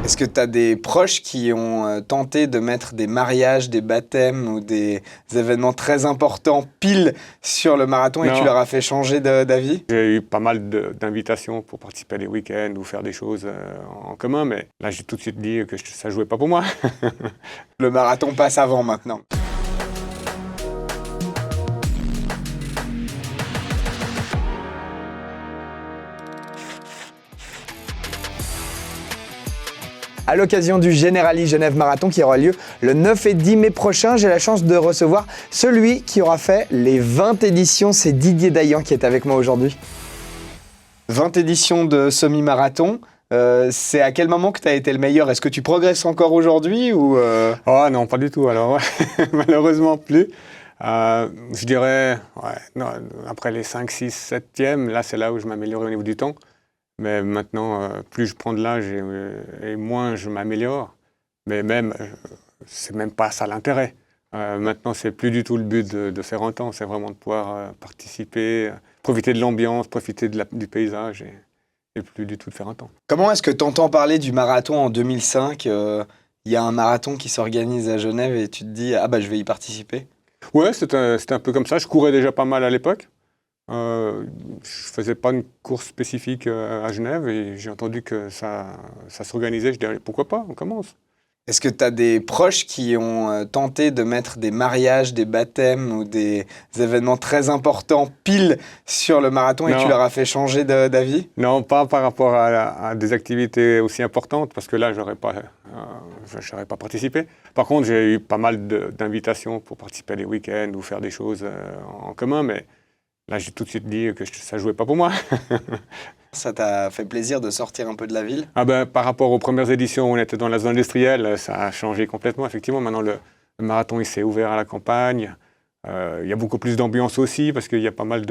Est-ce que tu as des proches qui ont tenté de mettre des mariages, des baptêmes ou des événements très importants pile sur le marathon et tu leur as fait changer d'avis? J'ai eu pas mal d'invitations pour participer à des week-ends ou faire des choses en commun, mais là j'ai tout de suite dit que ça jouait pas pour moi. Le marathon passe avant maintenant. À l'occasion du Generali Genève Marathon qui aura lieu le 9 et 10 mai prochain, j'ai la chance de recevoir celui qui aura fait les 20 éditions. C'est Didier Dayan qui est avec moi aujourd'hui. 20 éditions de semi-marathon. C'est à quel moment que tu as été le meilleur? Est-ce que tu progresses encore aujourd'hui ou Oh non, pas du tout. Alors, malheureusement plus. Je dirais, non, après les 5, 6, 7e, là c'est là où je m'améliore au niveau du temps. Mais maintenant, plus je prends de l'âge et moins je m'améliore. Mais même, c'est même pas ça l'intérêt. Maintenant, c'est plus du tout le but de faire un temps. C'est vraiment de pouvoir participer, profiter de l'ambiance, profiter du paysage et plus du tout de faire un temps. Comment est-ce que tu entends parler du marathon en 2005 Il y a un marathon qui s'organise à Genève et tu te dis « Ah bah je vais y participer ». Ouais, c'était un peu comme ça. Je courais déjà pas mal à l'époque. Je faisais pas une course spécifique à Genève et j'ai entendu que ça s'organisait. Je dis pourquoi pas, on commence. Est-ce que tu as des proches qui ont tenté de mettre des mariages, des baptêmes ou des événements très importants pile sur le marathon et tu leur as fait changer d'avis? Non, pas par rapport à des activités aussi importantes parce que là, j'aurais pas participé. Par contre, j'ai eu pas mal d'invitations pour participer à des week-ends ou faire des choses en commun, mais là, j'ai tout de suite dit que ça jouait pas pour moi. Ça t'a fait plaisir de sortir un peu de la ville? Par rapport aux premières éditions où on était dans la zone industrielle, ça a changé complètement. Effectivement, maintenant, le marathon il s'est ouvert à la campagne. Il y a beaucoup plus d'ambiance aussi parce qu'il y a pas mal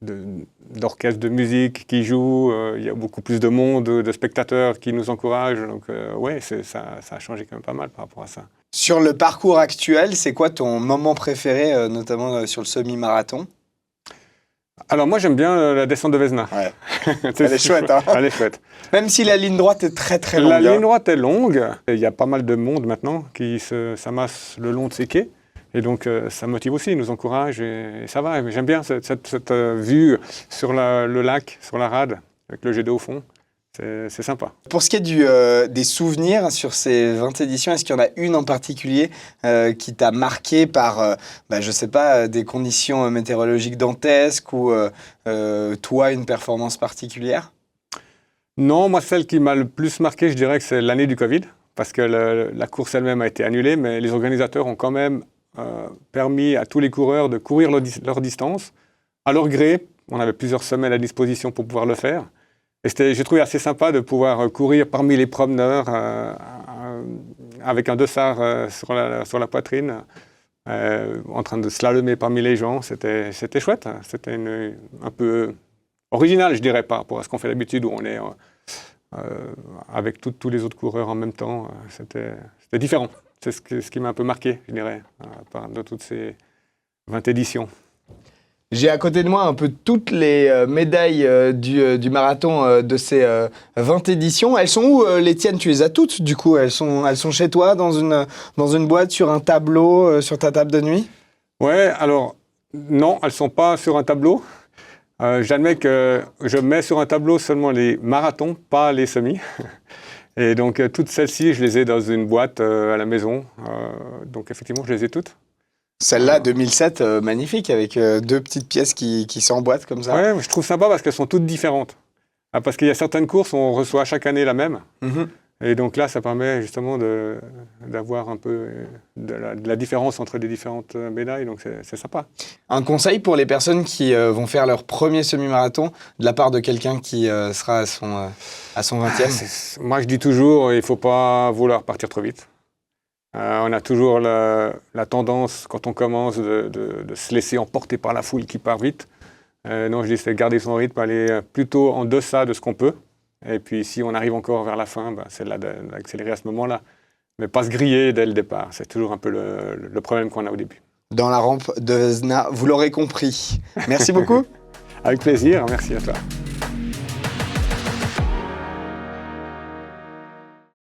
d'orchestres de musique qui jouent. Il y a beaucoup plus de monde, de spectateurs qui nous encouragent. Donc, ouais, ça a changé quand même pas mal par rapport à ça. Sur le parcours actuel, c'est quoi ton moment préféré, notamment sur le semi-marathon? Alors moi j'aime bien la descente de Vesna. Ouais. Elle est chouette, hein. Elle est chouette. Même si la ligne droite est très très longue. La ligne droite est longue. Il y a pas mal de monde maintenant qui s'amasse le long de ces quais. Et donc ça motive aussi, il nous encourage et ça va. J'aime bien cette vue sur le lac, sur la rade, avec le jet d'eau au fond. C'est sympa. Pour ce qui est des souvenirs sur ces 20 éditions, est-ce qu'il y en a une en particulier qui t'a marqué par, je sais pas, des conditions météorologiques dantesques ou toi, une performance particulière? Non, moi, celle qui m'a le plus marqué, je dirais que c'est l'année du Covid, parce que la course elle-même a été annulée, mais les organisateurs ont quand même permis à tous les coureurs de courir leur distance, à leur gré. On avait plusieurs semaines à disposition pour pouvoir le faire. Et j'ai trouvé assez sympa de pouvoir courir parmi les promeneurs avec un dossard sur la poitrine, en train de slalomer parmi les gens. C'était chouette. C'était un peu original, je dirais, par rapport à ce qu'on fait d'habitude, où on est avec tous les autres coureurs en même temps. C'était différent. C'est ce qui m'a un peu marqué, je dirais, de toutes ces 20 éditions. J'ai à côté de moi un peu toutes les médailles du marathon de ces 20 éditions. Elles sont où les tiennes? Tu les as toutes du coup? Elles sont chez toi dans une boîte, sur un tableau, sur ta table de nuit? Ouais, alors non, elles ne sont pas sur un tableau. J'admets que je mets sur un tableau seulement les marathons, pas les semis. Et donc toutes celles-ci, je les ai dans une boîte à la maison. Donc effectivement, je les ai toutes. Celle-là, 2007, magnifique, avec deux petites pièces qui s'emboîtent comme ça. Ouais, je trouve sympa parce qu'elles sont toutes différentes. Parce qu'il y a certaines courses où on reçoit chaque année la même. Mm-hmm. Et donc là, ça permet justement d'avoir un peu de la différence entre les différentes médailles. Donc c'est sympa. Un conseil pour les personnes qui vont faire leur premier semi-marathon de la part de quelqu'un qui sera à son 20e? Moi, je dis toujours, il ne faut pas vouloir partir trop vite. On a toujours la tendance, quand on commence, de se laisser emporter par la foule qui part vite. Non, je dis, c'est garder son rythme, aller plutôt en deçà de ce qu'on peut. Et puis, si on arrive encore vers la fin, c'est là d'accélérer à ce moment-là. Mais pas se griller dès le départ. C'est toujours un peu le problème qu'on a au début. Dans la rampe de Vesna, vous l'aurez compris. Merci beaucoup. Avec plaisir, merci à toi.